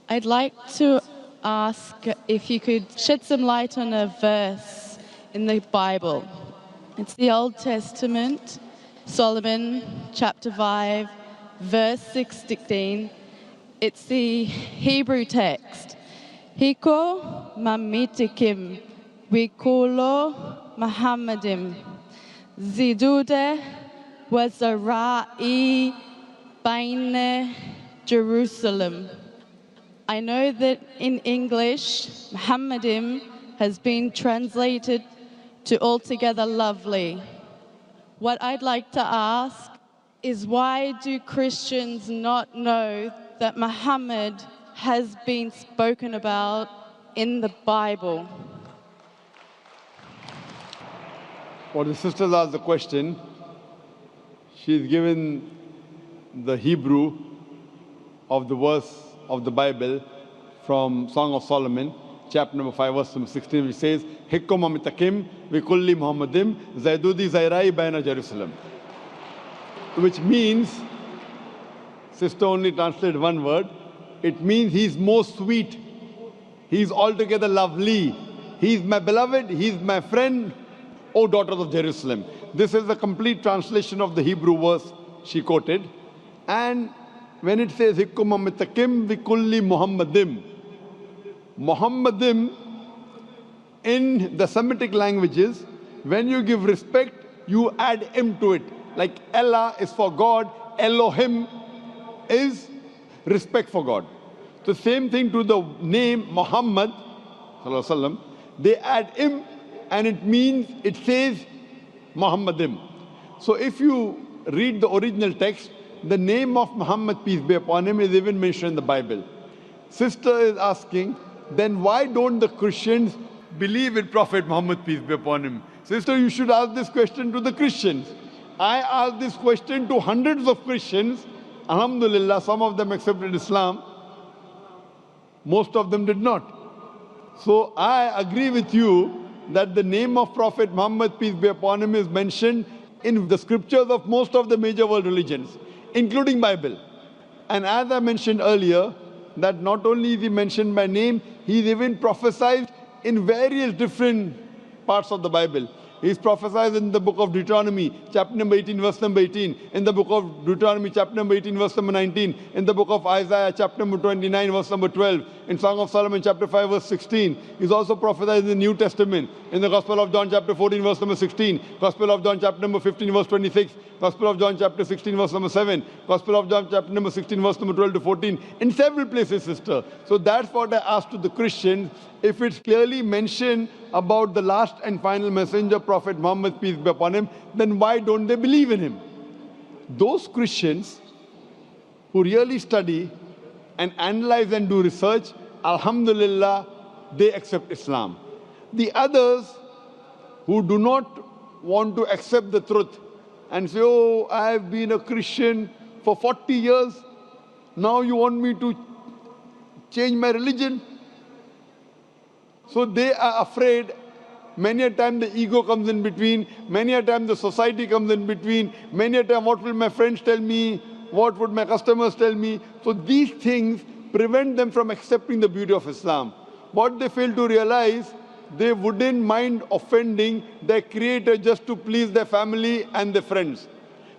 I'd like to ask if you could shed some light on a verse in the Bible. It's the Old Testament, Solomon chapter 5, verse 16. It's the Hebrew text. Hiko mamitikim wikulo Muhammadim zidude wazarai baine Jerusalem. I know that in English, Muhammadim has been translated to altogether lovely. What I'd like to ask is, why do Christians not know that Muhammad has been spoken about in the Bible? Well, the sisters asked the question. She's given the Hebrew of the verse of the Bible from Song of Solomon, chapter number 5, verse number 16, which says, Hikkum amitakim vikulli Muhammadim zaidudi zairai baina Jerusalem. Which means, sister only translated one word, it means he's most sweet, he's altogether lovely, he's my beloved, he's my friend, O daughters of Jerusalem. This is the complete translation of the Hebrew verse she quoted. And when it says, Hikkum amitakim vikulli Muhammadim, Muhammadim in the Semitic languages, when you give respect, you add im to it. Like Allah is for God, Elohim is respect for God. The same thing to the name Muhammad, they add im, and it means, it says Muhammadim. So if you read the original text, the name of Muhammad, peace be upon him, is even mentioned in the Bible. Sister is asking, then why don't the Christians believe in Prophet Muhammad, peace be upon him? Sister, you should ask this question to the Christians. I asked this question to hundreds of Christians. Alhamdulillah, some of them accepted Islam. Most of them did not. So I agree with you that the name of Prophet Muhammad, peace be upon him, is mentioned in the scriptures of most of the major world religions, including Bible. And as I mentioned earlier, that not only is he mentioned by name, he is even prophesied in various different parts of the Bible. He is prophesied in the book of Deuteronomy, chapter number 18, verse number 18. In the book of Deuteronomy, chapter number 18, verse number 19. In the book of Isaiah, chapter number 29, verse number 12. In Song of Solomon, chapter 5, verse 16. He is also prophesied in the New Testament. In the Gospel of John, chapter 14, verse number 16. Gospel of John, chapter number 15, verse 26. Gospel of John, chapter 16, verse number 7. Gospel of John, chapter number 16, verse number 12 to 14. In several places, sister. So that's what I asked to the Christians. If it's clearly mentioned about the last and final messenger, Prophet Muhammad, peace be upon him, then why don't they believe in him? Those Christians who really study and analyze and do research, alhamdulillah, they accept Islam. The others who do not want to accept the truth and say, oh, I have been a Christian for 40 years, now you want me to change my religion? So they are afraid. Many a time the ego comes in between. Many a time the society comes in between. Many a time, what will my friends tell me? What would my customers tell me? So these things prevent them from accepting the beauty of Islam. What they fail to realize, they wouldn't mind offending their Creator just to please their family and their friends.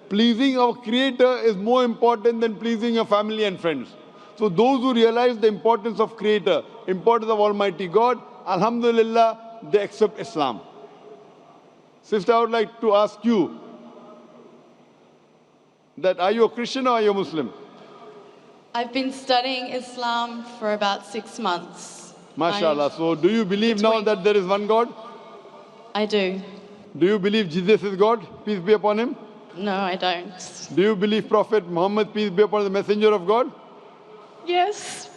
Pleasing our Creator is more important than pleasing your family and friends. So those who realize the importance of Creator, importance of Almighty God, alhamdulillah, they accept Islam. Sister, I would like to ask you that, are you a Christian or are you a Muslim? I've been studying Islam for about 6 months. MashaAllah. So do you believe now that there is one God? I do. Do you believe Jesus is God? Peace be upon him. No, I don't. Do you believe Prophet Muhammad, peace be upon him, the messenger of God? Yes.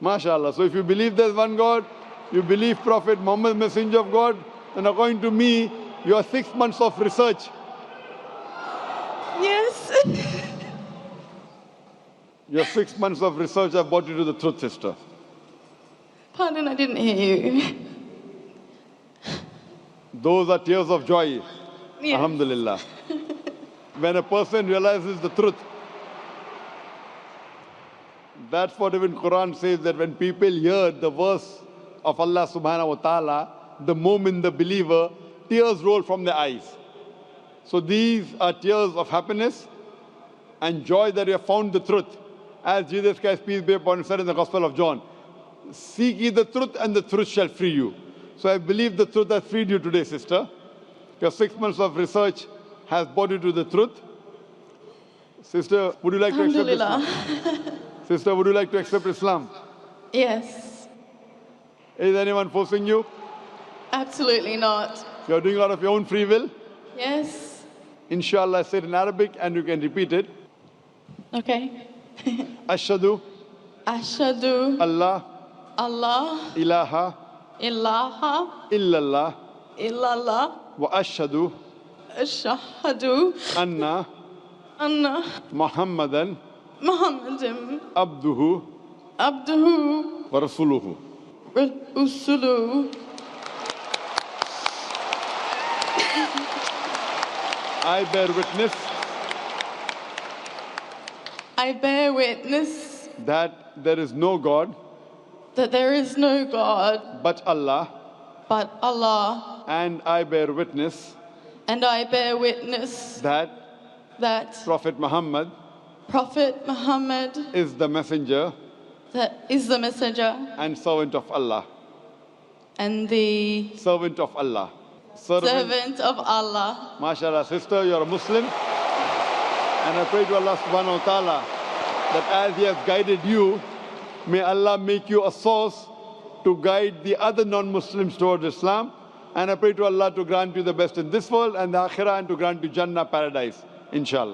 MashaAllah. So if you believe there's one God, you believe Prophet Muhammad, messenger of God, then according to me, your 6 months of research. Yes. Your 6 months of research have brought you to the truth, sister. Pardon, I didn't hear you. Those are tears of joy. Yes. Alhamdulillah. When a person realizes the truth, That's what even Quran says, that when people hear the verse of Allah subhanahu wa ta'ala, the moment the believer, tears roll from their eyes. So these are tears of happiness and joy that you have found the truth. As Jesus Christ, peace be upon him, said in the Gospel of John, seek ye the truth and the truth shall free you. So I believe the truth has freed you today, sister. Your 6 months of research has brought you to the truth. Sister, would you like to accept Islam? Sister, would you like to accept Islam? Yes. Is anyone forcing you? Absolutely not. You're doing it out of your own free will? Yes. Inshallah, I said in Arabic and you can repeat it. Okay. Ashhadu Ashhadu Allah Allah ilaha ilaha illallah illallah wa ashhadu ashhadu anna anna Muhammadan Muhammadan abduhu abduhu wa rasuluhu. rusuluhu. I bear witness that there is no God that there is no God but Allah, and I bear witness that Prophet Muhammad is the messenger and servant of Allah. and the Servant of Allah. servant of Allah. MashaAllah, sister, you're a Muslim. And I pray to Allah subhanahu wa ta'ala that as He has guided you, may Allah make you a source to guide the other non-Muslims towards Islam. And I pray to Allah to grant you the best in this world and the akhirah, and to grant you Jannah, paradise, inshallah.